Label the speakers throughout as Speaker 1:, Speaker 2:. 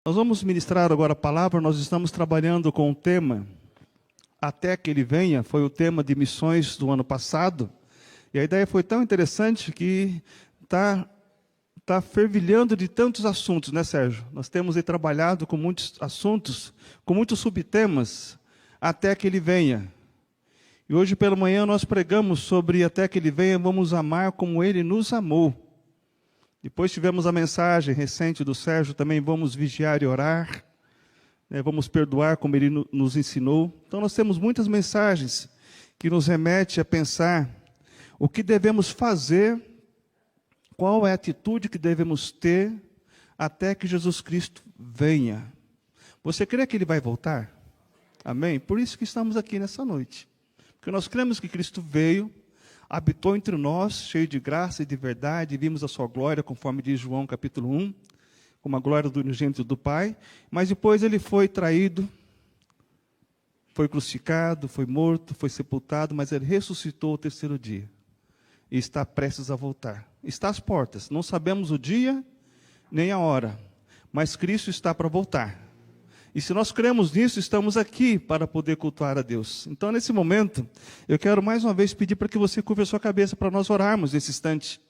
Speaker 1: Nós vamos ministrar agora a palavra. Nós estamos trabalhando com o tema Até que Ele Venha, foi o tema de missões do ano passado, e a ideia foi tão interessante que está fervilhando de tantos assuntos, né, Sérgio? Nós temos aí trabalhado com muitos assuntos, com muitos subtemas, até que Ele venha. E hoje pela manhã nós pregamos sobre até que Ele venha, vamos amar como Ele nos amou. Depois tivemos a mensagem recente do Sérgio, também vamos vigiar e orar, né, vamos perdoar como Ele nos ensinou. Então nós temos muitas mensagens que nos remetem a pensar o que devemos fazer, qual é a atitude que devemos ter até que Jesus Cristo venha. Você crê que Ele vai voltar? Amém? Por isso que estamos aqui nessa noite. Porque nós cremos que Cristo veio, habitou entre nós, cheio de graça e de verdade, e vimos a sua glória, conforme diz João capítulo 1, como a glória do unigênito do Pai, mas depois Ele foi traído, foi crucificado, foi morto, foi sepultado, mas Ele ressuscitou ao terceiro dia, e está prestes a voltar. Está às portas, não sabemos o dia, nem a hora, mas Cristo está para voltar. E se nós cremos nisso, estamos aqui para poder cultuar a Deus. Então, nesse momento, eu quero mais uma vez pedir para que você curva a sua cabeça para nós orarmos nesse instante,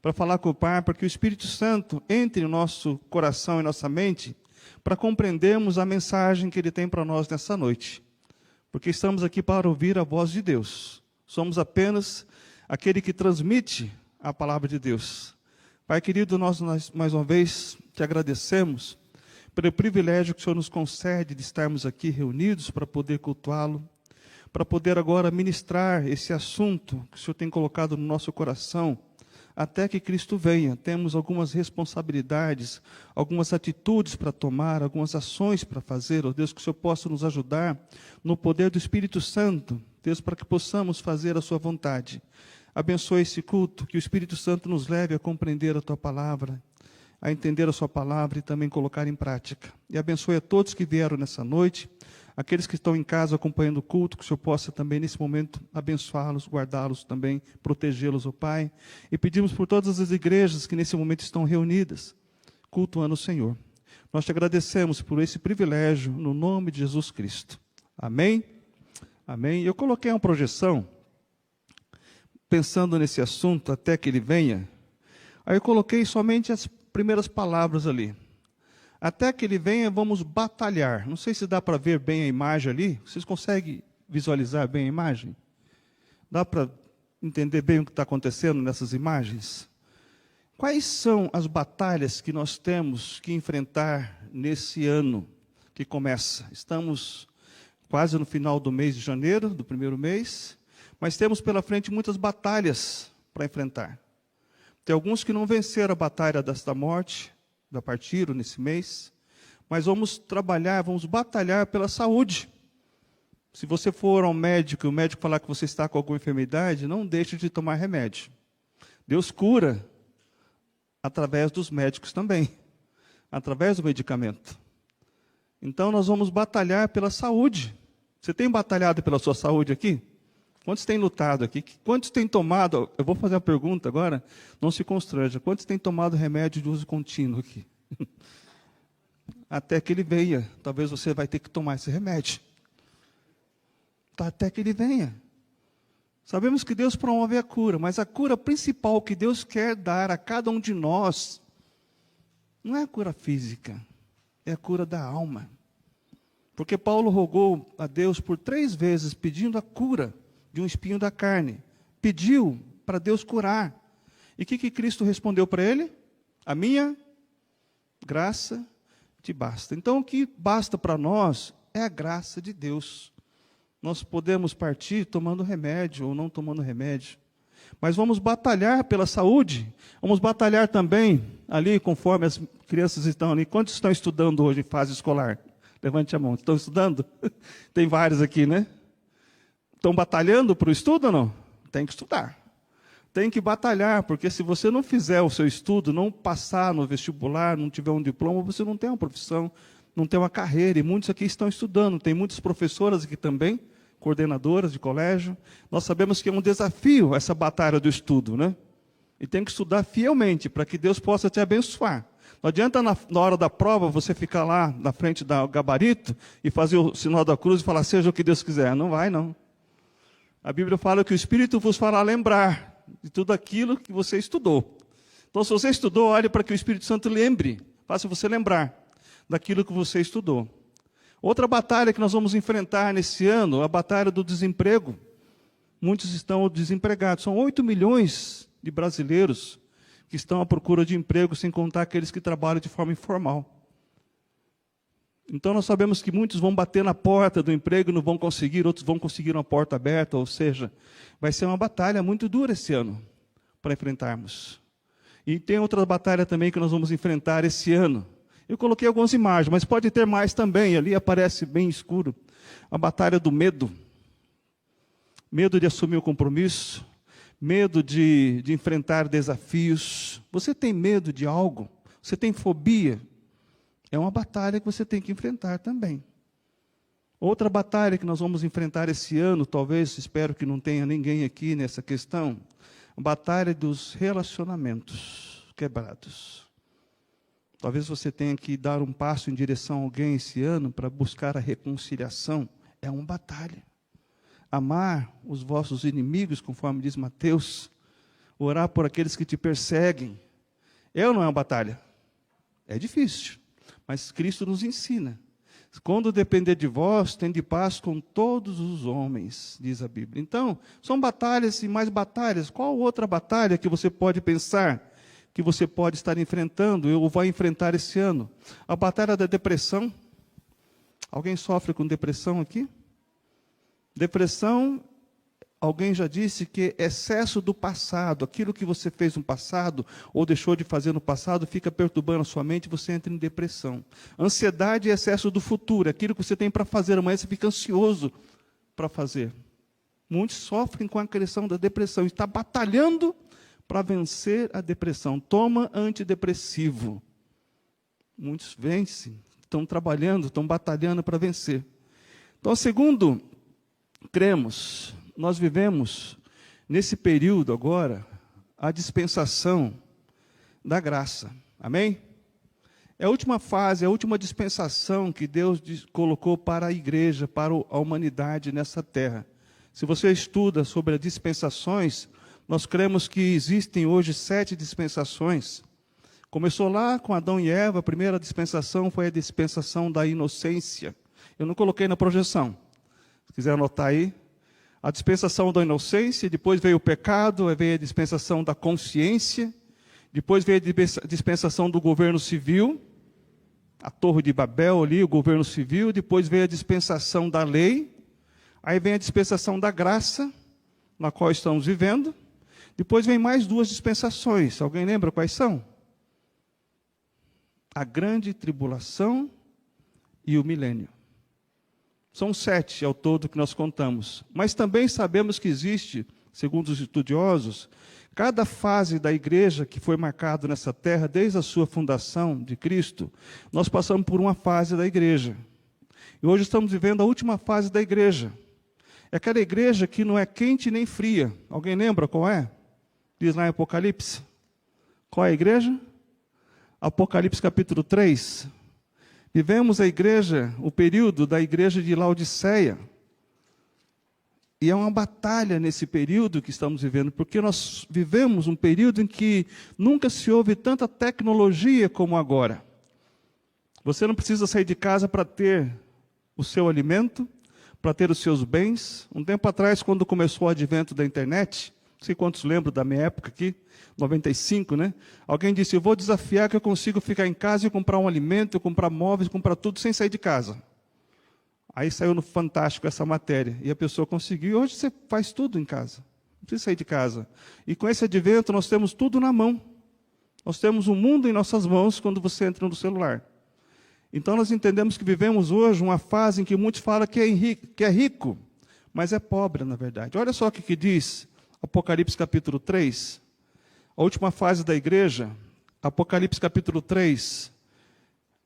Speaker 1: para falar com o Pai, para que o Espírito Santo entre no nosso coração e nossa mente, para compreendermos a mensagem que Ele tem para nós nessa noite. Porque estamos aqui para ouvir a voz de Deus. Somos apenas aquele que transmite a palavra de Deus. Pai querido, nós mais uma vez te agradecemos pelo privilégio que o Senhor nos concede de estarmos aqui reunidos para poder cultuá-lo, para poder agora ministrar esse assunto que o Senhor tem colocado no nosso coração, até que Cristo venha. Temos algumas responsabilidades, algumas atitudes para tomar, algumas ações para fazer. Ó Deus, que o Senhor possa nos ajudar no poder do Espírito Santo, Deus, para que possamos fazer a sua vontade. Abençoe esse culto, que o Espírito Santo nos leve a compreender a tua palavra, a entender a sua palavra e também colocar em prática. E abençoe a todos que vieram nessa noite, aqueles que estão em casa acompanhando o culto, que o Senhor possa também nesse momento abençoá-los, guardá-los também, protegê-los, ó Pai. E pedimos por todas as igrejas que nesse momento estão reunidas, cultuando o Senhor. Nós te agradecemos por esse privilégio, no nome de Jesus Cristo. Amém? Amém. Eu coloquei uma projeção, pensando nesse assunto, até que Ele venha. Aí eu coloquei somente as primeiras palavras ali. Até que Ele venha, vamos batalhar. Não sei se dá para ver bem a imagem ali. Vocês conseguem visualizar bem a imagem? Dá para entender bem o que está acontecendo nessas imagens? Quais são as batalhas que nós temos que enfrentar nesse ano que começa? Estamos quase no final do mês de janeiro, do primeiro mês, mas temos pela frente muitas batalhas para enfrentar. Tem alguns que não venceram a batalha da morte, já partiram nesse mês, mas vamos trabalhar, vamos batalhar pela saúde. Se você for ao médico e o médico falar que você está com alguma enfermidade, não deixe de tomar remédio. Deus cura através dos médicos também, através do medicamento. Então nós vamos batalhar pela saúde. Você tem batalhado pela sua saúde aqui? Quantos têm lutado aqui? Quantos têm tomado, eu vou fazer uma pergunta agora, não se constranja, quantos têm tomado remédio de uso contínuo aqui? Até que Ele venha, talvez você vai ter que tomar esse remédio. Até que Ele venha. Sabemos que Deus promove a cura, mas a cura principal que Deus quer dar a cada um de nós, não é a cura física, é a cura da alma. Porque Paulo rogou a Deus por 3 vezes, pedindo a cura de um espinho da carne. Pediu para Deus curar. E o que Cristo respondeu para ele? A minha graça te basta. Então, o que basta para nós é a graça de Deus. Nós podemos partir tomando remédio ou não tomando remédio. Mas vamos batalhar pela saúde. Vamos batalhar também ali, conforme as crianças estão ali. Quantos estão estudando hoje em fase escolar? Levante a mão. Estão estudando? Tem vários aqui, né? Estão batalhando para o estudo ou não? Tem que estudar. Tem que batalhar, porque se você não fizer o seu estudo, não passar no vestibular, não tiver um diploma, você não tem uma profissão, não tem uma carreira. E muitos aqui estão estudando. Tem muitas professoras aqui também, coordenadoras de colégio. Nós sabemos que é um desafio essa batalha do estudo, né? E tem que estudar fielmente, para que Deus possa te abençoar. Não adianta na hora da prova você ficar lá na frente do gabarito e fazer o sinal da cruz e falar, seja o que Deus quiser. Não vai, não. A Bíblia fala que o Espírito vos fará lembrar de tudo aquilo que você estudou. Então, se você estudou, olhe para que o Espírito Santo lembre, faça você lembrar daquilo que você estudou. Outra batalha que nós vamos enfrentar nesse ano, a batalha do desemprego. Muitos estão desempregados. São 8 milhões de brasileiros que estão à procura de emprego, sem contar aqueles que trabalham de forma informal. Então, nós sabemos que muitos vão bater na porta do emprego e não vão conseguir, outros vão conseguir uma porta aberta, ou seja, vai ser uma batalha muito dura esse ano para enfrentarmos. E tem outra batalha também que nós vamos enfrentar esse ano. Eu coloquei algumas imagens, mas pode ter mais também, ali aparece bem escuro. A batalha do medo. Medo de assumir o compromisso, medo de enfrentar desafios. Você tem medo de algo? Você tem fobia? É uma batalha que você tem que enfrentar também. Outra batalha que nós vamos enfrentar esse ano, talvez, espero que não tenha ninguém aqui nessa questão, a batalha dos relacionamentos quebrados. Talvez você tenha que dar um passo em direção a alguém esse ano para buscar a reconciliação. É uma batalha. Amar os vossos inimigos, conforme diz Mateus, orar por aqueles que te perseguem. Não é uma batalha. É difícil, mas Cristo nos ensina. Quando depender de vós, tende paz com todos os homens, diz a Bíblia. Então, são batalhas e mais batalhas. Qual outra batalha que você pode pensar, que você pode estar enfrentando, ou vai enfrentar esse ano? A batalha da depressão. Alguém sofre com depressão aqui? Depressão, alguém já disse que excesso do passado, aquilo que você fez no passado, ou deixou de fazer no passado, fica perturbando a sua mente e você entra em depressão. Ansiedade é excesso do futuro, aquilo que você tem para fazer amanhã, você fica ansioso para fazer. Muitos sofrem com a questão da depressão, está batalhando para vencer a depressão. Toma antidepressivo. Muitos vencem, estão trabalhando, estão batalhando para vencer. Então, segundo cremos, nós vivemos nesse período agora a dispensação da graça. Amém? É a última fase, a última dispensação que Deus colocou para a igreja, para a humanidade nessa terra. Se você estuda sobre as dispensações, nós cremos que existem hoje 7 dispensações. Começou lá com Adão e Eva, a primeira dispensação foi a dispensação da inocência. Eu não coloquei na projeção. Se quiser anotar aí. A dispensação da inocência, depois veio o pecado, veio a dispensação da consciência, depois veio a dispensação do governo civil, a Torre de Babel ali, o governo civil, depois veio a dispensação da lei, aí vem a dispensação da graça, na qual estamos vivendo, depois vem mais 2 dispensações. Alguém lembra quais são? A grande tribulação e o milênio. São 7 ao todo que nós contamos. Mas também sabemos que existe, segundo os estudiosos, cada fase da igreja que foi marcada nessa terra, desde a sua fundação de Cristo, nós passamos por uma fase da igreja. E hoje estamos vivendo a última fase da igreja. É aquela igreja que não é quente nem fria. Alguém lembra qual é? Diz lá em Apocalipse. Qual é a igreja? Apocalipse capítulo 3. Vivemos a igreja, o período da igreja de Laodiceia. E é uma batalha nesse período que estamos vivendo, porque nós vivemos um período em que nunca se houve tanta tecnologia como agora. Você não precisa sair de casa para ter o seu alimento, para ter os seus bens. Um tempo atrás, quando começou o advento da internet, não sei quantos lembram da minha época aqui, 95, né? Alguém disse, eu vou desafiar que eu consigo ficar em casa e comprar um alimento, comprar móveis, comprar tudo sem sair de casa. Aí saiu no Fantástico essa matéria, e a pessoa conseguiu, e hoje você faz tudo em casa, não precisa sair de casa. E com esse advento nós temos tudo na mão. Nós temos o mundo em nossas mãos quando você entra no celular. Então nós entendemos que vivemos hoje uma fase em que muitos falam que é rico, mas é pobre na verdade. Olha só o que diz Apocalipse capítulo 3, a última fase da igreja, Apocalipse capítulo 3,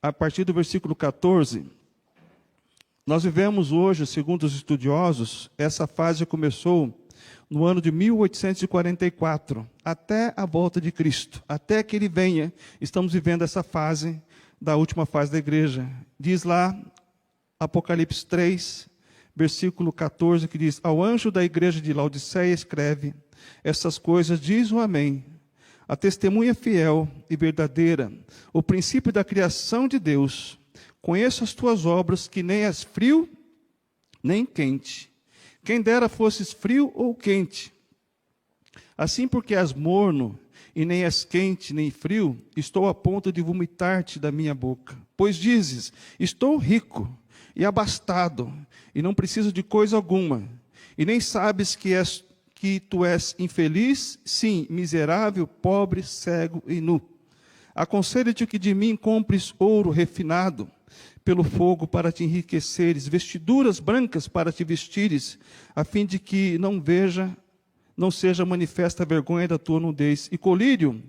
Speaker 1: a partir do versículo 14. Nós vivemos hoje, segundo os estudiosos, essa fase começou no ano de 1844, até a volta de Cristo, até que ele venha, estamos vivendo essa fase, da última fase da igreja. Diz lá, Apocalipse 3, versículo 14, que diz: ao anjo da igreja de Laodiceia escreve, essas coisas diz o Amém, a testemunha fiel e verdadeira, o princípio da criação de Deus. Conheço as tuas obras, que nem és frio, nem quente. Quem dera fosses frio ou quente. Assim, porque és morno, e nem és quente, nem frio, estou a ponto de vomitar-te da minha boca. Pois dizes, estou rico e abastado, e não preciso de coisa alguma, e nem sabes que tu és infeliz, sim, miserável, pobre, cego e nu. Aconselho-te que de mim compres ouro refinado pelo fogo para te enriqueceres, vestiduras brancas para te vestires, a fim de que não seja manifesta a vergonha da tua nudez, e colírio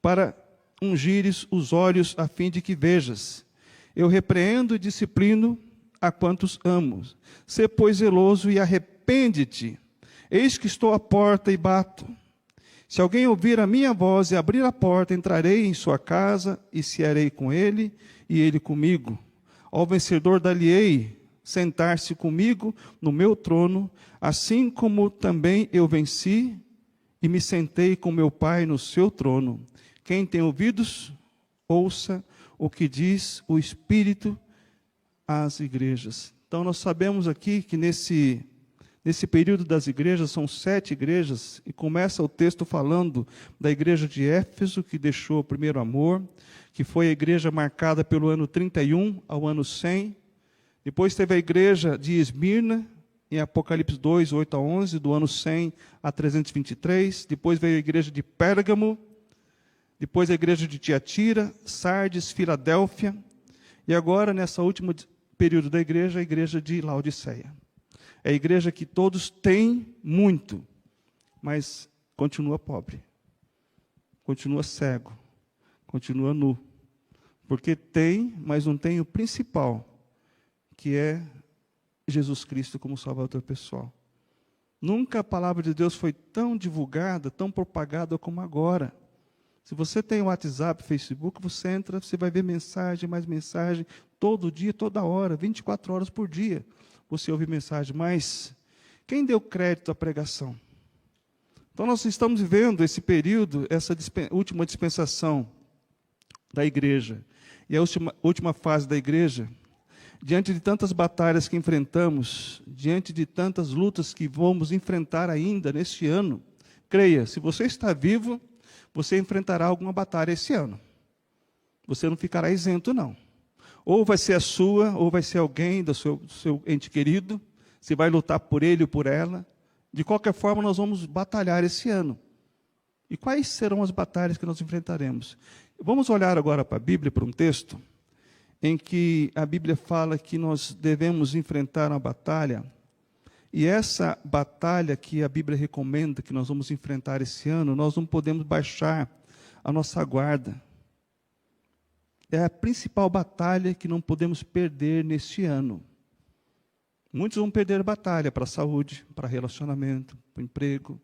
Speaker 1: para ungires os olhos, a fim de que vejas. Eu repreendo e disciplino a quantos amo. Sê, pois, zeloso e arrepende-te. Eis que estou à porta e bato. Se alguém ouvir a minha voz e abrir a porta, entrarei em sua casa e cearei com ele e ele comigo. Ao vencedor dar-lhe-ei sentar-se comigo no meu trono, assim como também eu venci e me sentei com meu Pai no seu trono. Quem tem ouvidos, ouça o que diz o Espírito às igrejas. Então, nós sabemos aqui que nesse período das igrejas, são 7 igrejas, e começa o texto falando da igreja de Éfeso, que deixou o primeiro amor, que foi a igreja marcada pelo ano 31 ao ano 100. Depois teve a igreja de Esmirna, em Apocalipse 2, 8 a 11, do ano 100 a 323. Depois veio a igreja de Pérgamo, depois a igreja de Tiatira, Sardes, Filadélfia, e agora, nessa última período da igreja, a igreja de Laodiceia. É a igreja que todos têm muito, mas continua pobre, continua cego, continua nu. Porque tem, mas não tem o principal, que é Jesus Cristo como Salvador pessoal. Nunca a palavra de Deus foi tão divulgada, tão propagada como agora. Se você tem o WhatsApp, Facebook, você entra, você vai ver mensagem, mais mensagem, todo dia, toda hora, 24 horas por dia. Você ouve mensagem, mas quem deu crédito à pregação? Então, nós estamos vivendo esse período, essa última dispensação da igreja, e a última fase da igreja, diante de tantas batalhas que enfrentamos, diante de tantas lutas que vamos enfrentar ainda neste ano, creia, se você está vivo, você enfrentará alguma batalha esse ano. Você não ficará isento, não. Ou vai ser a sua, ou vai ser alguém do seu ente querido. Você vai lutar por ele ou por ela. De qualquer forma, nós vamos batalhar esse ano. E quais serão as batalhas que nós enfrentaremos? Vamos olhar agora para a Bíblia, para um texto, em que a Bíblia fala que nós devemos enfrentar uma batalha. E essa batalha que a Bíblia recomenda que nós vamos enfrentar esse ano, nós não podemos baixar a nossa guarda. É a principal batalha que não podemos perder neste ano. Muitos vão perder batalha para a saúde, para relacionamento, para o emprego,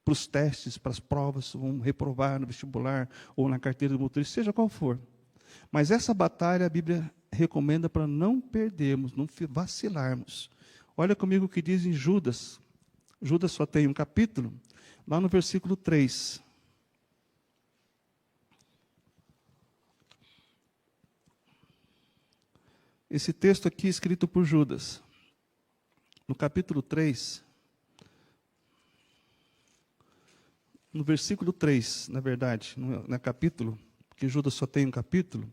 Speaker 1: para os testes, para as provas, vão reprovar no vestibular ou na carteira do motorista, seja qual for. Mas essa batalha a Bíblia recomenda para não perdermos, não vacilarmos. Olha comigo o que diz em Judas. Judas só tem um capítulo, lá no versículo 3. Esse texto aqui é escrito por Judas. No capítulo 3, no versículo 3, na verdade, não é capítulo, porque Judas só tem um capítulo.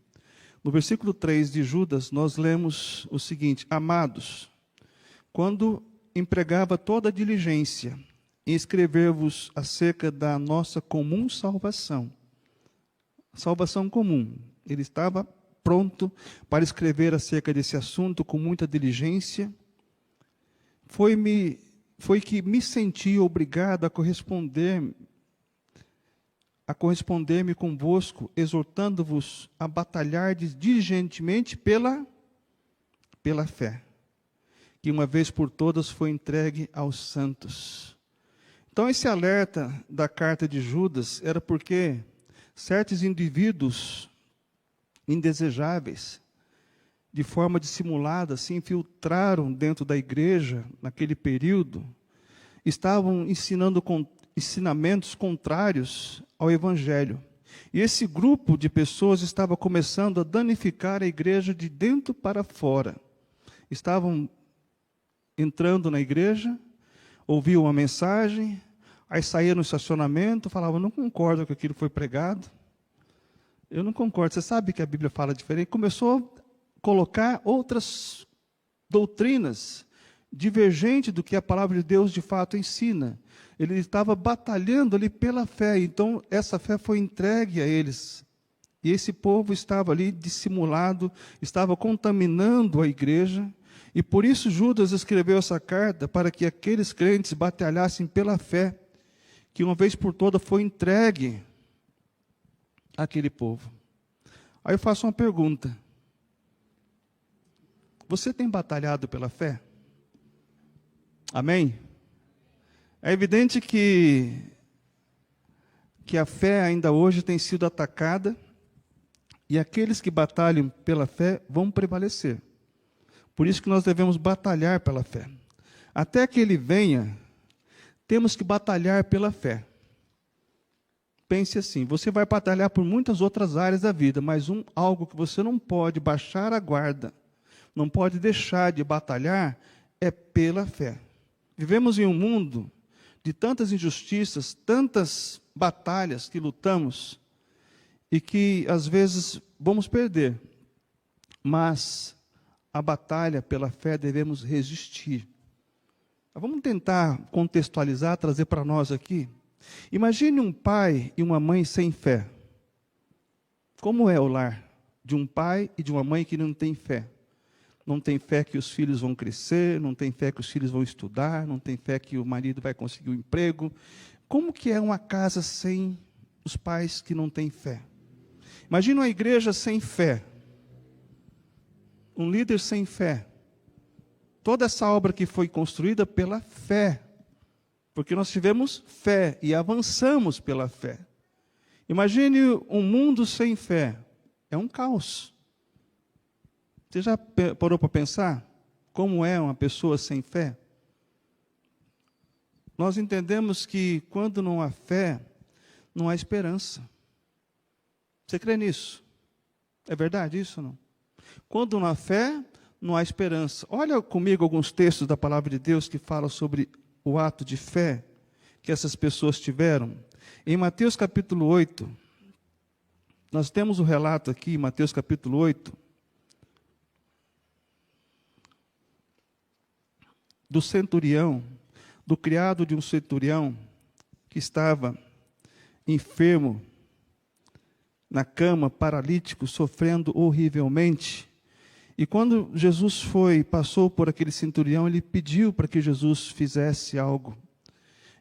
Speaker 1: No versículo 3 de Judas, nós lemos o seguinte: amados, quando empregava toda a diligência em escrever-vos acerca da nossa comum salvação comum, ele estava pronto para escrever acerca desse assunto com muita diligência, foi que me senti obrigado a corresponder-me convosco, exortando-vos a batalhar diligentemente pela fé, que uma vez por todas foi entregue aos santos. Então, esse alerta da carta de Judas era porque certos indivíduos indesejáveis, de forma dissimulada, se infiltraram dentro da igreja naquele período, estavam ensinando ensinamentos contrários ao Evangelho. E esse grupo de pessoas estava começando a danificar a igreja de dentro para fora. Estavam entrando na igreja, ouviam uma mensagem, aí saíam no estacionamento, falavam, não concordo com aquilo que foi pregado. Eu não concordo. Você sabe que a Bíblia fala diferente? Começou a colocar outras doutrinas divergentes do que a palavra de Deus de fato ensina. Ele estava batalhando ali pela fé, então essa fé foi entregue a eles. E esse povo estava ali dissimulado, estava contaminando a igreja, e por isso Judas escreveu essa carta para que aqueles crentes batalhassem pela fé, que uma vez por todas foi entregue àquele povo. Aí eu faço uma pergunta. Você tem batalhado pela fé? Amém? É evidente que a fé ainda hoje tem sido atacada e aqueles que batalham pela fé vão prevalecer. Por isso que nós devemos batalhar pela fé. Até que ele venha, temos que batalhar pela fé. Pense assim, você vai batalhar por muitas outras áreas da vida, mas algo que você não pode baixar a guarda, não pode deixar de batalhar, é pela fé. Vivemos em um mundo de tantas injustiças, tantas batalhas que lutamos e que às vezes vamos perder. Mas a batalha pela fé devemos resistir. Vamos tentar contextualizar, trazer para nós aqui. Imagine um pai e uma mãe sem fé. Como é o lar de um pai e de uma mãe que não tem fé? Não tem fé que os filhos vão crescer, não tem fé que os filhos vão estudar, não tem fé que o marido vai conseguir um emprego. Como que é uma casa sem os pais que não têm fé? Imagina uma igreja sem fé, um líder sem fé. Toda essa obra que foi construída pela fé, porque nós tivemos fé e avançamos pela fé. Imagine um mundo sem fé, é um caos. Você já parou para pensar como é uma pessoa sem fé? Nós entendemos que quando não há fé, não há esperança. Você crê nisso? É verdade isso ou não? Quando não há fé, não há esperança. Olha comigo alguns textos da palavra de Deus que falam sobre o ato de fé que essas pessoas tiveram. Em Mateus capítulo 8, nós temos o relato aqui, em Mateus capítulo 8, do centurião, do criado de um centurião que estava enfermo, na cama, paralítico, sofrendo horrivelmente. E quando Jesus passou por aquele centurião, ele pediu para que Jesus fizesse algo.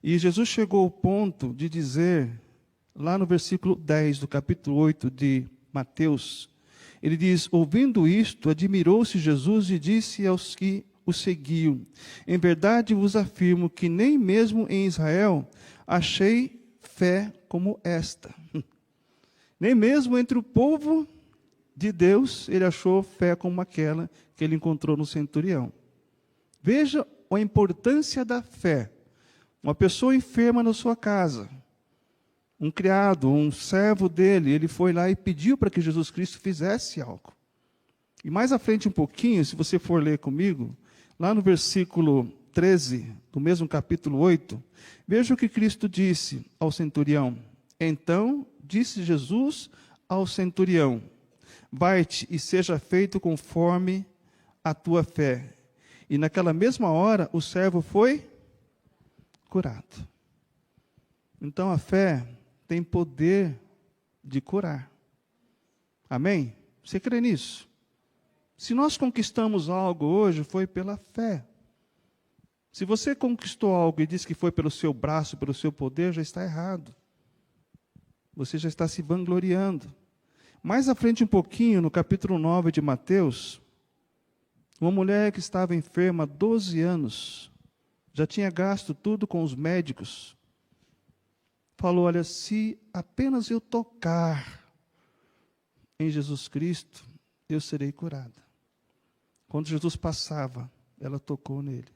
Speaker 1: E Jesus chegou ao ponto de dizer, lá no versículo 10 do capítulo 8 de Mateus, ele diz, ouvindo isto, admirou-se Jesus e disse aos que o seguiam, em verdade vos afirmo que nem mesmo em Israel achei fé como esta. Nem mesmo entre o povo de Deus ele achou fé como aquela que ele encontrou no centurião. Veja a importância da fé. Uma pessoa enferma na sua casa, um criado, um servo dele, ele foi lá e pediu para que Jesus Cristo fizesse algo. E mais à frente um pouquinho, se você for ler comigo, lá no versículo 13, do mesmo capítulo 8, veja o que Cristo disse ao centurião. Então disse Jesus ao centurião, vai-te e seja feito conforme a tua fé. E naquela mesma hora o servo foi curado. Então a fé tem poder de curar. Amém? Você crê nisso? Se nós conquistamos algo hoje, foi pela fé. Se você conquistou algo e diz que foi pelo seu braço, pelo seu poder, já está errado. Você já está se vangloriando. Mais à frente um pouquinho, no capítulo 9 de Mateus, Uma mulher que estava enferma há 12 anos, já tinha gasto tudo com os médicos. Falou, olha, se apenas eu tocar em Jesus Cristo, eu serei curada. Quando Jesus passava, ela tocou nele.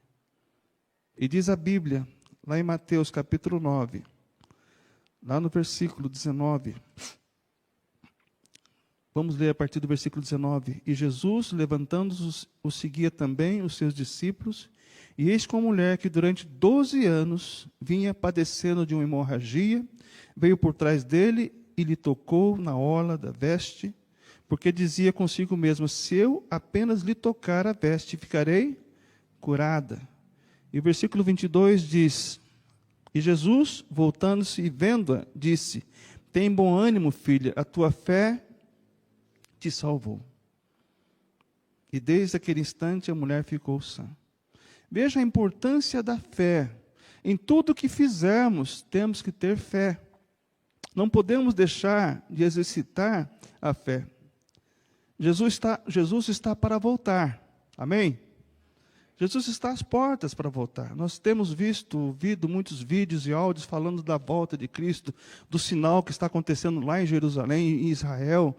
Speaker 1: E diz a Bíblia, lá em Mateus capítulo 9, lá no versículo 19, vamos ler a partir do versículo 19. E Jesus, levantando-se, o seguia também os seus discípulos, e eis que uma mulher que durante 12 anos vinha padecendo de uma hemorragia, veio por trás dele e lhe tocou na orla da veste, porque dizia consigo mesma, se eu apenas lhe tocar a veste, ficarei curada. E o versículo 22 diz, e Jesus, voltando-se e vendo-a, disse, tem bom ânimo, filha, a tua fé te salvou. E desde aquele instante a mulher ficou sã. Veja a importância da fé. Em tudo que fizermos, temos que ter fé. Não podemos deixar de exercitar a fé. Jesus está para voltar. Amém? Jesus está às portas para voltar. Nós temos ouvido muitos vídeos e áudios falando da volta de Cristo, do sinal que está acontecendo lá em Jerusalém, em Israel.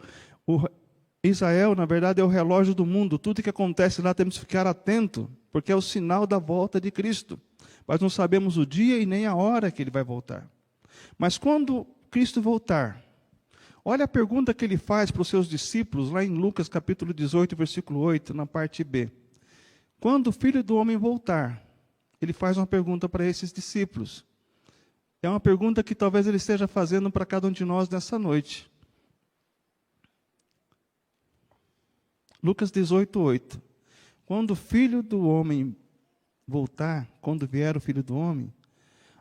Speaker 1: Israel, na verdade, é o relógio do mundo. Tudo que acontece lá temos que ficar atento, porque é o sinal da volta de Cristo. Mas não sabemos o dia e nem a hora que ele vai voltar. Mas quando Cristo voltar, olha a pergunta que ele faz para os seus discípulos, lá em Lucas capítulo 18, versículo 8, na parte B. Quando o Filho do Homem voltar, ele faz uma pergunta para esses discípulos. É uma pergunta que talvez ele esteja fazendo para cada um de nós nessa noite. Lucas 18, 8. Quando o Filho do Homem voltar, quando vier o Filho do Homem,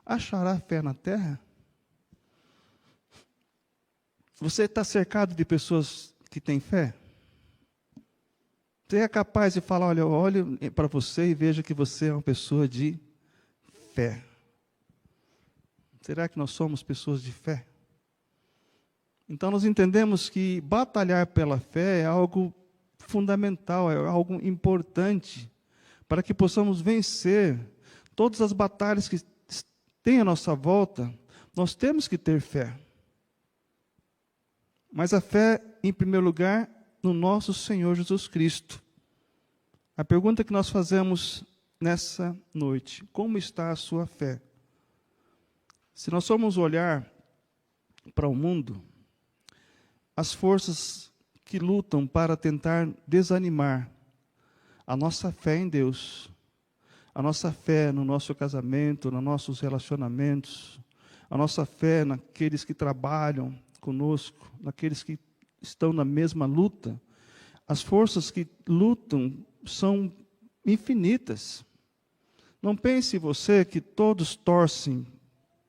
Speaker 1: achará fé na terra? Você está cercado de pessoas que têm fé? Você é capaz de falar, olha, eu olho para você e vejo que você é uma pessoa de fé. Será que nós somos pessoas de fé? Então nós entendemos que batalhar pela fé é algo fundamental, é algo importante, para que possamos vencer todas as batalhas que têm à nossa volta. Nós temos que ter fé. Mas a fé, em primeiro lugar, no nosso Senhor Jesus Cristo. A pergunta que nós fazemos nessa noite, como está a sua fé? Se nós formos olhar para o mundo, as forças que lutam para tentar desanimar a nossa fé em Deus, a nossa fé no nosso casamento, nos nossos relacionamentos, a nossa fé naqueles que trabalham conosco, naqueles que estão na mesma luta, as forças que lutam são infinitas. Não pense você que todos torcem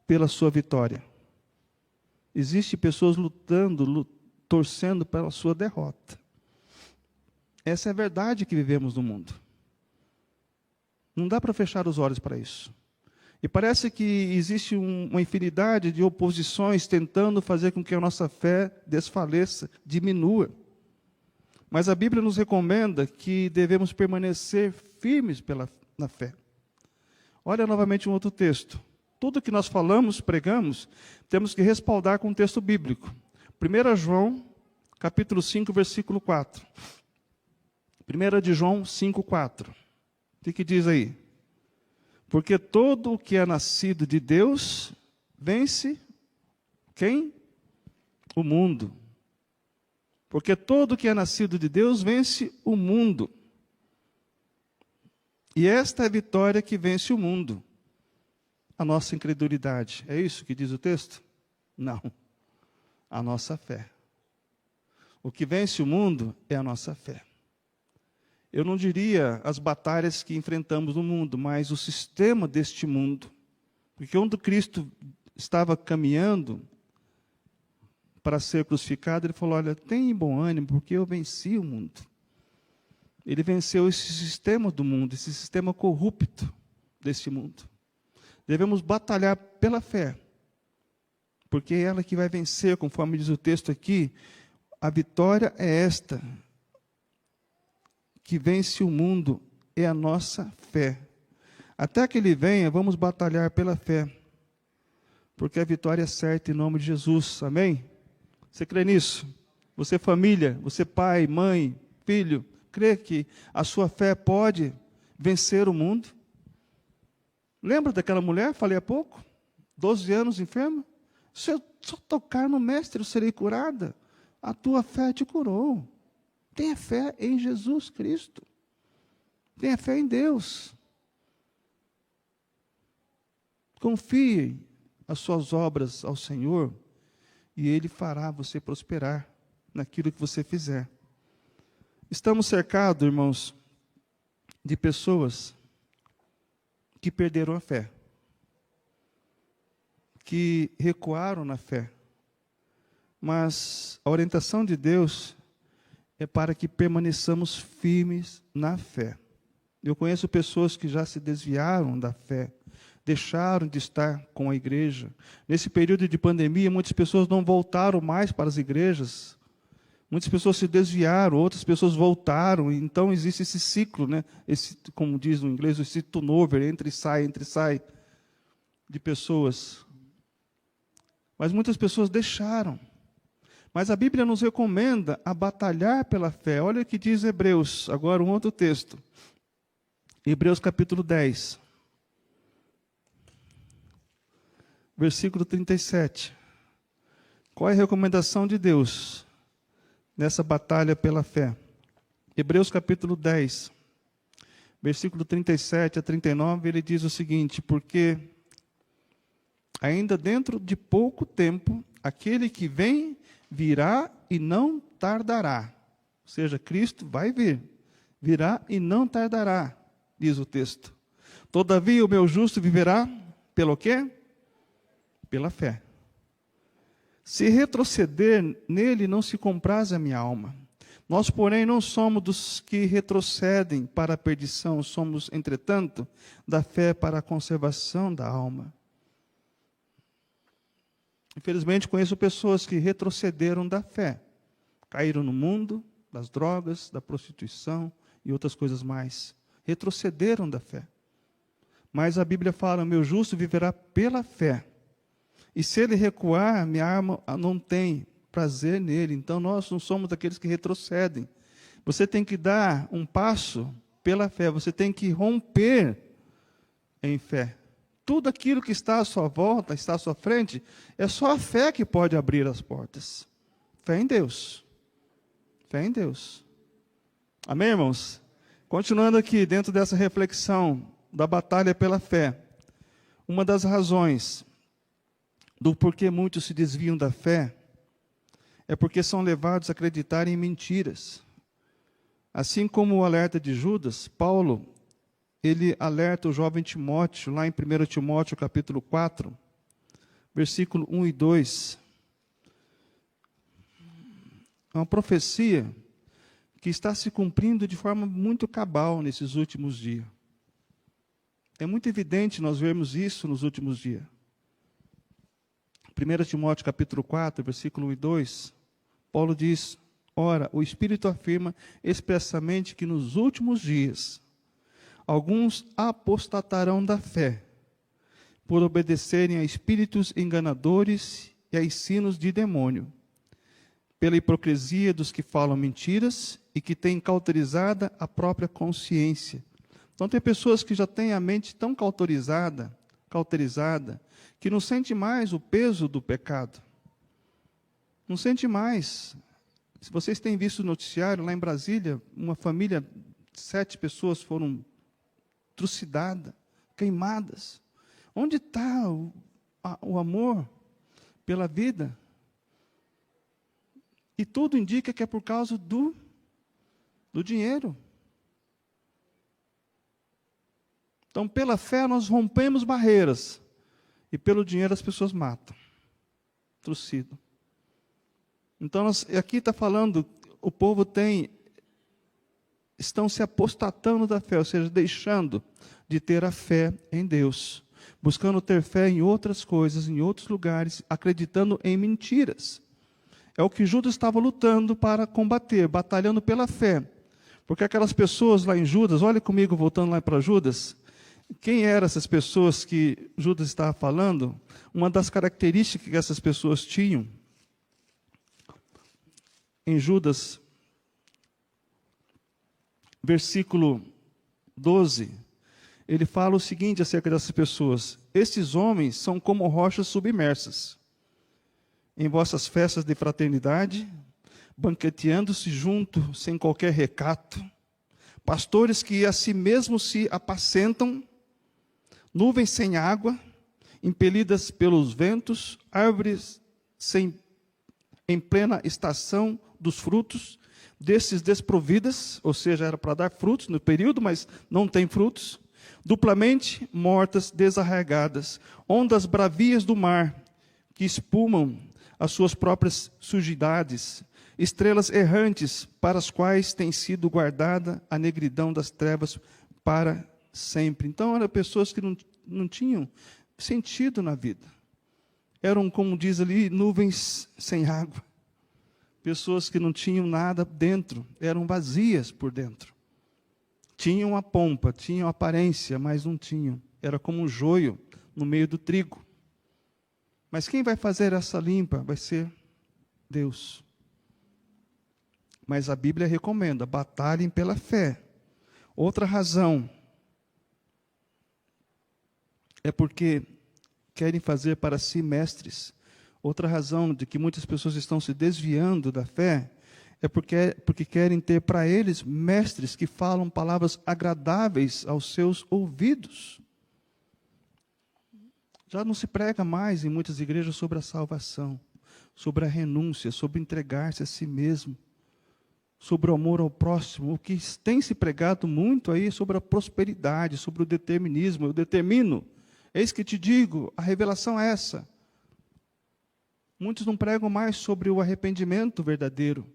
Speaker 1: pela sua vitória. Existem pessoas torcendo pela sua derrota. Essa é a verdade que vivemos no mundo. Não dá para fechar os olhos para isso. E parece que existe uma infinidade de oposições tentando fazer com que a nossa fé desfaleça, diminua. Mas a Bíblia nos recomenda que devemos permanecer firmes na fé. Olha novamente um outro texto. Tudo que nós falamos, pregamos, temos que respaldar com um texto bíblico. 1 João, capítulo 5, versículo 4. 1 de João 5, 4. O que diz aí? Porque todo o que é nascido de Deus vence quem? O mundo. Porque todo o que é nascido de Deus vence o mundo. E esta é a vitória que vence o mundo. A nossa incredulidade. É isso que diz o texto? Não. A nossa fé. O que vence o mundo é a nossa fé. Eu não diria as batalhas que enfrentamos no mundo, mas o sistema deste mundo. Porque quando Cristo estava caminhando para ser crucificado, ele falou, olha, tenha bom ânimo, porque eu venci o mundo. Ele venceu esse sistema do mundo, esse sistema corrupto deste mundo. Devemos batalhar pela fé, porque é ela que vai vencer, conforme diz o texto aqui, a vitória é esta, que vence o mundo é a nossa fé. Até que ele venha, vamos batalhar pela fé, porque a vitória é certa em nome de Jesus. Amém? Você crê nisso? Você família, você pai, mãe, filho, crê que a sua fé pode vencer o mundo? Lembra daquela mulher, falei há pouco? 12 anos enferma? Se eu só tocar no mestre, eu serei curada. A tua fé te curou. Tenha fé em Jesus Cristo. Tenha fé em Deus. Confie as suas obras ao Senhor e Ele fará você prosperar naquilo que você fizer. Estamos cercados, irmãos, de pessoas que perderam a fé, que recuaram na fé. Mas a orientação de Deus é para que permaneçamos firmes na fé. Eu conheço pessoas que já se desviaram da fé, deixaram de estar com a igreja. Nesse período de pandemia, muitas pessoas não voltaram mais para as igrejas. Muitas pessoas se desviaram, outras pessoas voltaram. Então existe esse ciclo, né? Esse, como diz no inglês, esse turnover, entre e sai de pessoas. Mas muitas pessoas deixaram. Mas a Bíblia nos recomenda a batalhar pela fé. Olha o que diz Hebreus, agora um outro texto. Hebreus capítulo 10. Versículo 37. Qual é a recomendação de Deus nessa batalha pela fé? Hebreus capítulo 10, versículo 37 a 39, ele diz o seguinte: porque ainda dentro de pouco tempo, aquele que vem virá e não tardará. Ou seja, Cristo vai vir, virá e não tardará, diz o texto. Todavia o meu justo viverá pelo quê? Pela fé. Se retroceder, nele não se compraz a minha alma. Nós, porém, não somos dos que retrocedem para a perdição, somos, entretanto, da fé para a conservação da alma. Infelizmente, conheço pessoas que retrocederam da fé, caíram no mundo das drogas, da prostituição e outras coisas mais. Retrocederam da fé. Mas a Bíblia fala: meu justo viverá pela fé. E se ele recuar, minha alma não tem prazer nele. Então nós não somos daqueles que retrocedem. Você tem que dar um passo pela fé. Você tem que romper em fé. Tudo aquilo que está à sua volta, está à sua frente, é só a fé que pode abrir as portas. Fé em Deus. Fé em Deus. Amém, irmãos? Continuando aqui, dentro dessa reflexão da batalha pela fé, uma das razões do porquê muitos se desviam da fé é porque são levados a acreditar em mentiras. Assim como o alerta de Judas, Paulo, ele alerta o jovem Timóteo, lá em 1 Timóteo capítulo 4, versículo 1 e 2. É uma profecia que está se cumprindo de forma muito cabal nesses últimos dias. É muito evidente nós vermos isso nos últimos dias. 1 Timóteo capítulo 4, versículo 1 e 2, Paulo diz: ora, o Espírito afirma expressamente que nos últimos dias alguns apostatarão da fé, por obedecerem a espíritos enganadores e a ensinos de demônio, pela hipocrisia dos que falam mentiras e que têm cauterizada a própria consciência. Então tem pessoas que já têm a mente tão cauterizada, que não sente mais o peso do pecado. Não sente mais. Se vocês têm visto o noticiário, lá em Brasília, uma família, 7 pessoas foram trucidadas, queimadas. Onde está o amor pela vida? E tudo indica que é por causa do dinheiro. Então, pela fé, nós rompemos barreiras. E pelo dinheiro as pessoas matam. Trucidam. Então, aqui está falando, o povo estão se apostatando da fé, ou seja, deixando de ter a fé em Deus. Buscando ter fé em outras coisas, em outros lugares, acreditando em mentiras. É o que Judas estava lutando para combater, batalhando pela fé. Porque aquelas pessoas lá em Judas, olha comigo, voltando lá para Judas, quem eram essas pessoas que Judas estava falando? Uma das características que essas pessoas tinham, em Judas, versículo 12, ele fala o seguinte acerca dessas pessoas: estes homens são como rochas submersas, em vossas festas de fraternidade, banqueteando-se junto, sem qualquer recato, pastores que a si mesmos se apacentam, nuvens sem água, impelidas pelos ventos, árvores em plena estação dos frutos, desses desprovidas, ou seja, era para dar frutos no período, mas não tem frutos, duplamente mortas, desarraigadas, ondas bravias do mar, que espumam as suas próprias sujidades, estrelas errantes, para as quais tem sido guardada a negridão das trevas para sempre. Então, eram pessoas que não tinham sentido na vida. Eram, como diz ali, nuvens sem água. Pessoas que não tinham nada dentro, eram vazias por dentro. Tinham a pompa, tinham a aparência, mas não tinham. Era como um joio no meio do trigo. Mas quem vai fazer essa limpa vai ser Deus. Mas a Bíblia recomenda, batalhem pela fé. Outra razão é porque querem fazer para si mestres. Outra razão de que muitas pessoas estão se desviando da fé é porque querem ter para eles mestres que falam palavras agradáveis aos seus ouvidos. Já não se prega mais em muitas igrejas sobre a salvação, sobre a renúncia, sobre entregar-se a si mesmo, sobre o amor ao próximo. O que tem se pregado muito aí é sobre a prosperidade, sobre o determinismo. Eu determino, eis que te digo, a revelação é essa. Muitos não pregam mais sobre o arrependimento verdadeiro,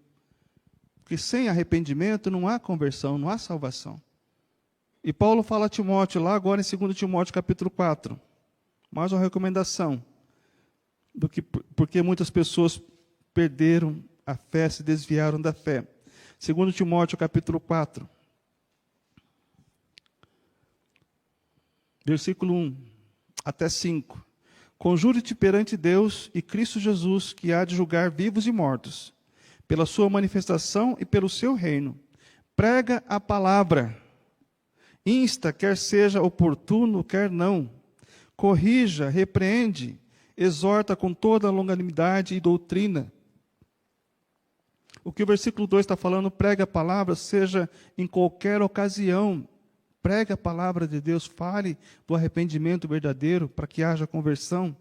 Speaker 1: porque sem arrependimento não há conversão, não há salvação. E Paulo fala a Timóteo, lá agora em 2 Timóteo capítulo 4, mais uma recomendação, porque muitas pessoas perderam a fé, se desviaram da fé. 2 Timóteo capítulo 4, versículo 1 até 5. Conjure-te perante Deus e Cristo Jesus, que há de julgar vivos e mortos, pela sua manifestação e pelo seu reino. Prega a palavra, insta, quer seja oportuno, quer não. Corrija, repreende, exorta com toda a longanimidade e doutrina. O que o versículo 2 está falando, prega a palavra, seja em qualquer ocasião. Pregue a palavra de Deus, fale do arrependimento verdadeiro, para que haja conversão.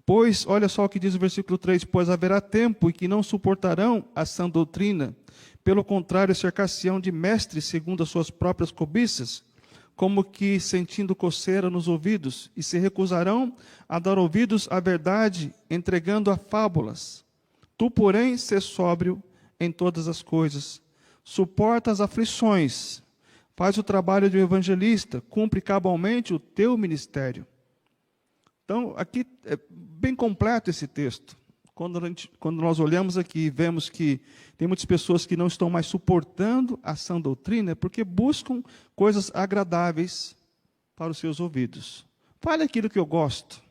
Speaker 1: Pois, olha só o que diz o versículo 3, pois haverá tempo em que não suportarão a sã doutrina, pelo contrário, cercar-se-ão de mestres segundo as suas próprias cobiças, como que sentindo coceira nos ouvidos, e se recusarão a dar ouvidos à verdade, entregando a fábulas. Tu, porém, sê sóbrio em todas as coisas, suporta as aflições, faz o trabalho de um evangelista, cumpre cabalmente o teu ministério. Então, aqui é bem completo esse texto. Quando nós olhamos aqui e vemos que tem muitas pessoas que não estão mais suportando a sã doutrina, é porque buscam coisas agradáveis para os seus ouvidos. Fale aquilo que eu gosto.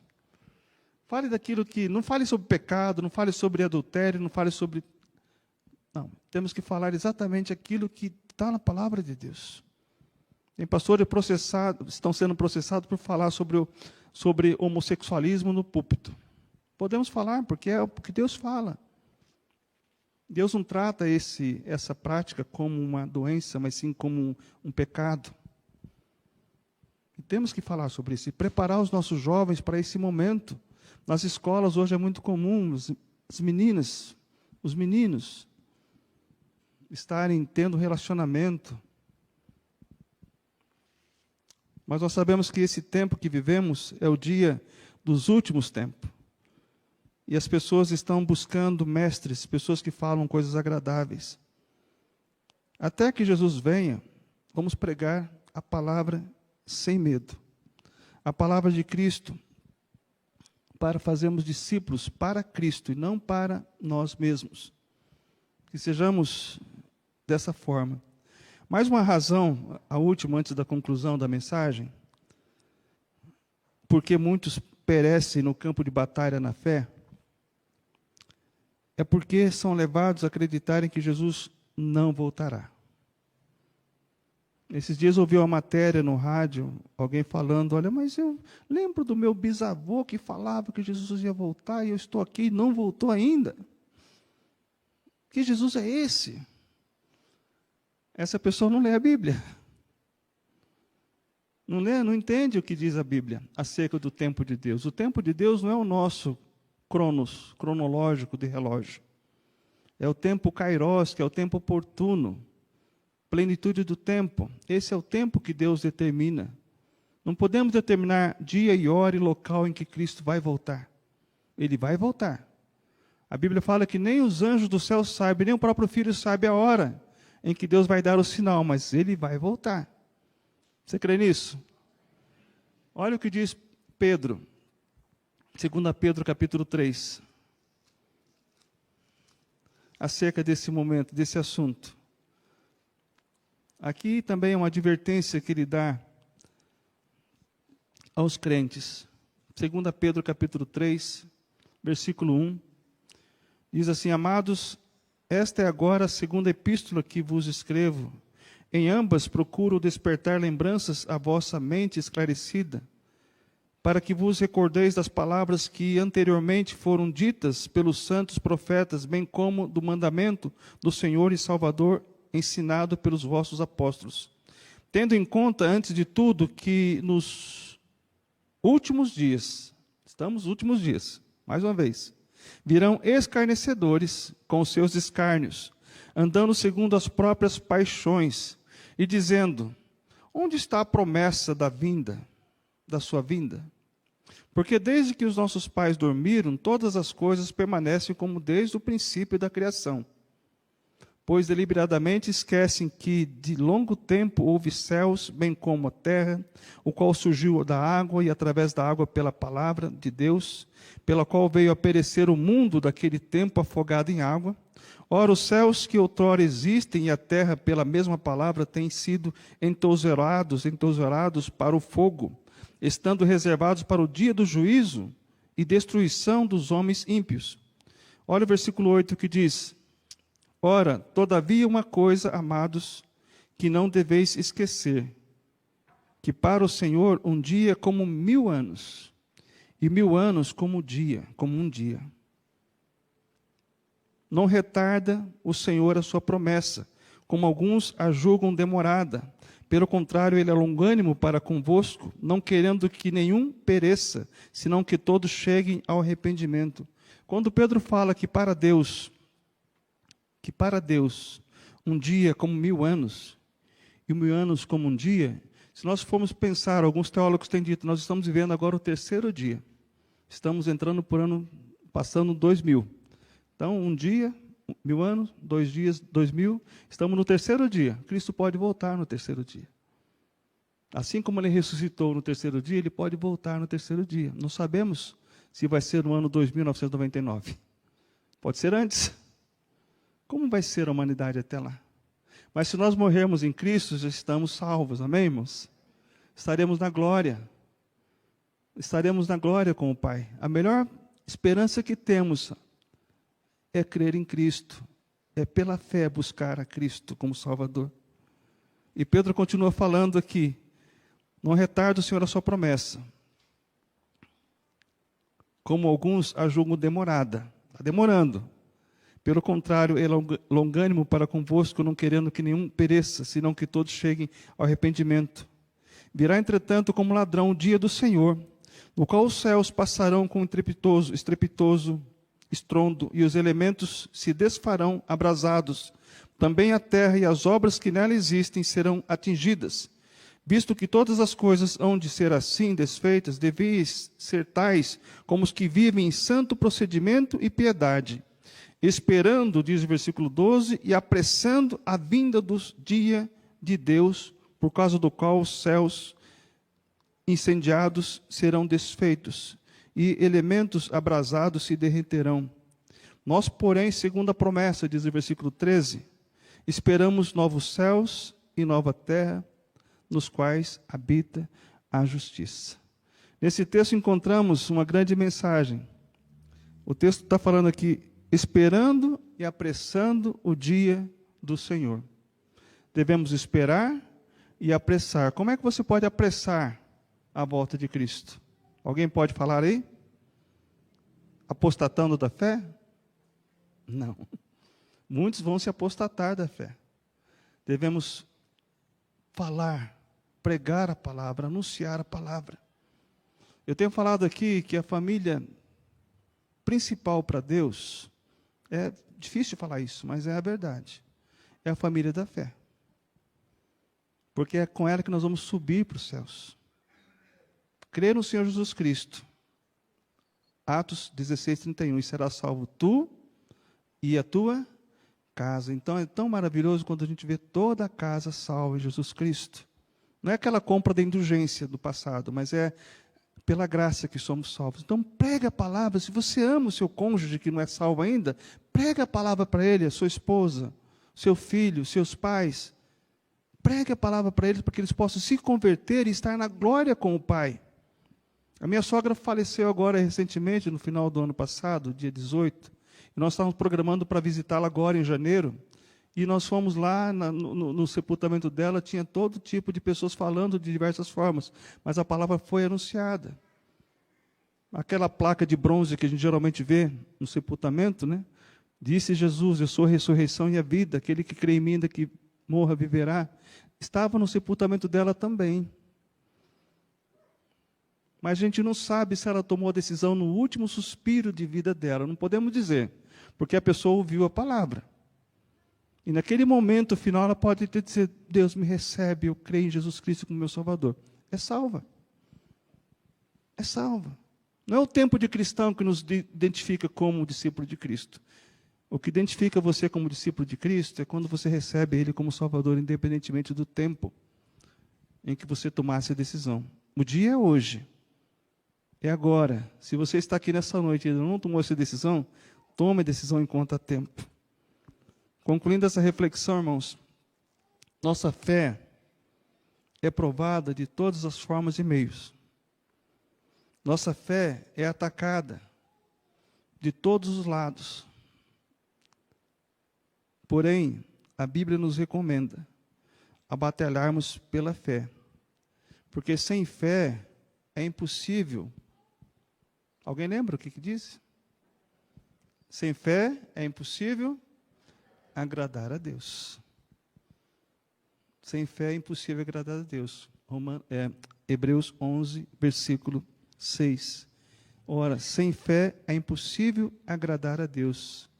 Speaker 1: Fale daquilo que... Não fale sobre pecado, não fale sobre adultério, não fale sobre... Não, temos que falar exatamente aquilo que está na palavra de Deus. Tem pastores estão sendo processados por falar sobre homossexualismo no púlpito. Podemos falar, porque é o que Deus fala. Deus não trata essa prática como uma doença, mas sim como um pecado. E temos que falar sobre isso e preparar os nossos jovens para esse momento. Nas escolas hoje é muito comum as meninas, os meninos estarem tendo relacionamento. Mas nós sabemos que esse tempo que vivemos é o dia dos últimos tempos. E as pessoas estão buscando mestres, pessoas que falam coisas agradáveis. Até que Jesus venha, vamos pregar a palavra sem medo. A palavra de Cristo, para fazermos discípulos para Cristo e não para nós mesmos. Que sejamos dessa forma. Mais uma razão, a última, antes da conclusão da mensagem, porque muitos perecem no campo de batalha na fé, é porque são levados a acreditarem que Jesus não voltará. Esses dias eu ouvi uma matéria no rádio, alguém falando, olha, mas eu lembro do meu bisavô que falava que Jesus ia voltar e eu estou aqui e não voltou ainda. Que Jesus é esse? Essa pessoa não lê a Bíblia. Não lê, não entende o que diz a Bíblia acerca do tempo de Deus. O tempo de Deus não é o nosso cronológico de relógio. É o tempo kairos, que é o tempo oportuno. Plenitude do tempo. Esse é o tempo que Deus determina. Não podemos determinar dia e hora e local em que Cristo vai voltar. Ele vai voltar. A Bíblia fala que nem os anjos do céu sabem, nem o próprio Filho sabe a hora em que Deus vai dar o sinal, mas ele vai voltar. Você crê nisso? Olha o que diz Pedro, 2 Pedro capítulo 3, acerca desse momento, desse assunto. Aqui também é uma advertência que ele dá aos crentes. 2 Pedro capítulo 3, versículo 1, diz assim: Amados, esta é agora a segunda epístola que vos escrevo. Em ambas procuro despertar lembranças à vossa mente esclarecida, para que vos recordeis das palavras que anteriormente foram ditas pelos santos profetas, bem como do mandamento do Senhor e Salvador ensinado pelos vossos apóstolos. Tendo em conta, antes de tudo, que nos últimos dias, estamos nos últimos dias, mais uma vez, virão escarnecedores com os seus escárnios, andando segundo as próprias paixões, e dizendo: onde está a promessa da sua vinda? Porque desde que os nossos pais dormiram, todas as coisas permanecem como desde o princípio da criação. Pois deliberadamente esquecem que de longo tempo houve céus, bem como a terra, o qual surgiu da água e através da água pela palavra de Deus, pela qual veio a perecer o mundo daquele tempo afogado em água. Ora, os céus que outrora existem e a terra pela mesma palavra têm sido entouzerados para o fogo, estando reservados para o dia do juízo e destruição dos homens ímpios. Olha o versículo 8 que diz: Ora, todavia uma coisa, amados, que não deveis esquecer, que para o Senhor um dia é como 1000 anos, e 1000 anos como um dia. Não retarda o Senhor a sua promessa, como alguns a julgam demorada. Pelo contrário, ele é longânimo para convosco, não querendo que nenhum pereça, senão que todos cheguem ao arrependimento. Quando Pedro fala que para Deus um dia é como 1000 anos, e 1000 anos como um dia, se nós formos pensar, alguns teólogos têm dito, nós estamos vivendo agora o terceiro dia. Estamos entrando por ano, passando 2000. Então, um dia, 1000 anos, 2 dias, 2000, estamos no terceiro dia. Cristo pode voltar no terceiro dia. Assim como ele ressuscitou no terceiro dia, ele pode voltar no terceiro dia. Não sabemos se vai ser no ano 2999. Pode ser antes. Como vai ser a humanidade até lá? Mas se nós morrermos em Cristo, já estamos salvos, amém, irmãos? Estaremos na glória. Estaremos na glória com o Pai. A melhor esperança que temos é crer em Cristo, é pela fé buscar a Cristo como Salvador. E Pedro continua falando aqui: não retarda o Senhor a sua promessa, como alguns a julgam demorada. Está demorando. Pelo contrário, ele é longânimo para convosco, não querendo que nenhum pereça, senão que todos cheguem ao arrependimento. Virá, entretanto, como ladrão o dia do Senhor, no qual os céus passarão com estrepitoso estrondo, e os elementos se desfarão abrasados. Também a terra e as obras que nela existem serão atingidas. Visto que todas as coisas hão de ser assim desfeitas, deveis ser tais como os que vivem em santo procedimento e piedade, esperando, diz o versículo 12, e apressando a vinda do dia de Deus, por causa do qual os céus incendiados serão desfeitos, e elementos abrasados se derreterão. Nós, porém, segundo a promessa, diz o versículo 13, esperamos novos céus e nova terra, nos quais habita a justiça. Nesse texto encontramos uma grande mensagem. O texto está falando aqui, esperando e apressando o dia do Senhor. Devemos esperar e apressar. Como é que você pode apressar a volta de Cristo? Alguém pode falar aí? Apostatando da fé? Não. Muitos vão se apostatar da fé. Devemos falar, pregar a palavra, anunciar a palavra. Eu tenho falado aqui que a família principal para Deus, é difícil falar isso, mas é a verdade, é a família da fé. Porque é com ela que nós vamos subir para os céus. Crer no Senhor Jesus Cristo. Atos 16:31, e será salvo tu e a tua casa. Então é tão maravilhoso quando a gente vê toda a casa salva em Jesus Cristo. Não é aquela compra da indulgência do passado, mas é pela graça que somos salvos. Então prega a palavra. Se você ama o seu cônjuge que não é salvo ainda, prega a palavra para ele, a sua esposa, seu filho, seus pais. Pregue a palavra para eles, para que eles possam se converter e estar na glória com o Pai. A minha sogra faleceu agora recentemente, no final do ano passado, dia 18. E nós estávamos programando para visitá-la agora em janeiro. E nós fomos lá no sepultamento dela, tinha todo tipo de pessoas falando de diversas formas. Mas a palavra foi anunciada. Aquela placa de bronze que a gente geralmente vê no sepultamento, né? Disse Jesus, eu sou a ressurreição e a vida, aquele que crê em mim, ainda que morra, viverá. Estava no sepultamento dela também. Mas a gente não sabe se ela tomou a decisão no último suspiro de vida dela. Não podemos dizer, porque a pessoa ouviu a palavra. E naquele momento final ela pode ter dizer, Deus me recebe, eu creio em Jesus Cristo como meu Salvador. É salva. É salva. Não é o tempo de cristão que nos identifica como discípulo de Cristo. O que identifica você como discípulo de Cristo é quando você recebe Ele como Salvador, independentemente do tempo em que você tomasse a decisão. O dia é hoje. É agora. Se você está aqui nessa noite e ainda não tomou essa decisão, tome a decisão enquanto há tempo. Concluindo essa reflexão, irmãos, nossa fé é provada de todas as formas e meios. Nossa fé é atacada de todos os lados. Porém, a Bíblia nos recomenda a batalharmos pela fé. Porque sem fé é impossível. Alguém lembra o que disse? Sem fé é impossível agradar a Deus. Sem fé é impossível agradar a Deus. Hebreus 11, versículo 6. Ora, sem fé é impossível agradar a Deus.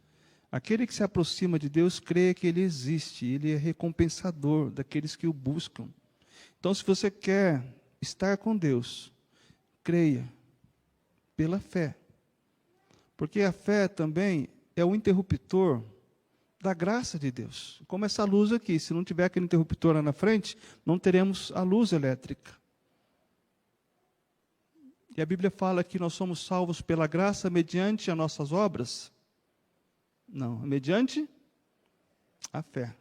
Speaker 1: Aquele que se aproxima de Deus crê que Ele existe, Ele é recompensador daqueles que o buscam. Então, se você quer estar com Deus, creia pela fé. Porque a fé também é o interruptor da graça de Deus. Como essa luz aqui, se não tiver aquele interruptor lá na frente, não teremos a luz elétrica. E a Bíblia fala que nós somos salvos pela graça mediante as nossas obras. Não, mediante a fé.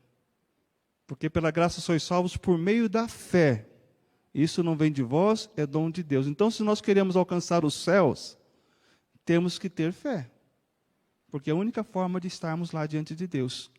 Speaker 1: Porque pela graça sois salvos por meio da fé. Isso não vem de vós, é dom de Deus. Então, se nós queremos alcançar os céus, temos que ter fé. Porque é a única forma de estarmos lá diante de Deus.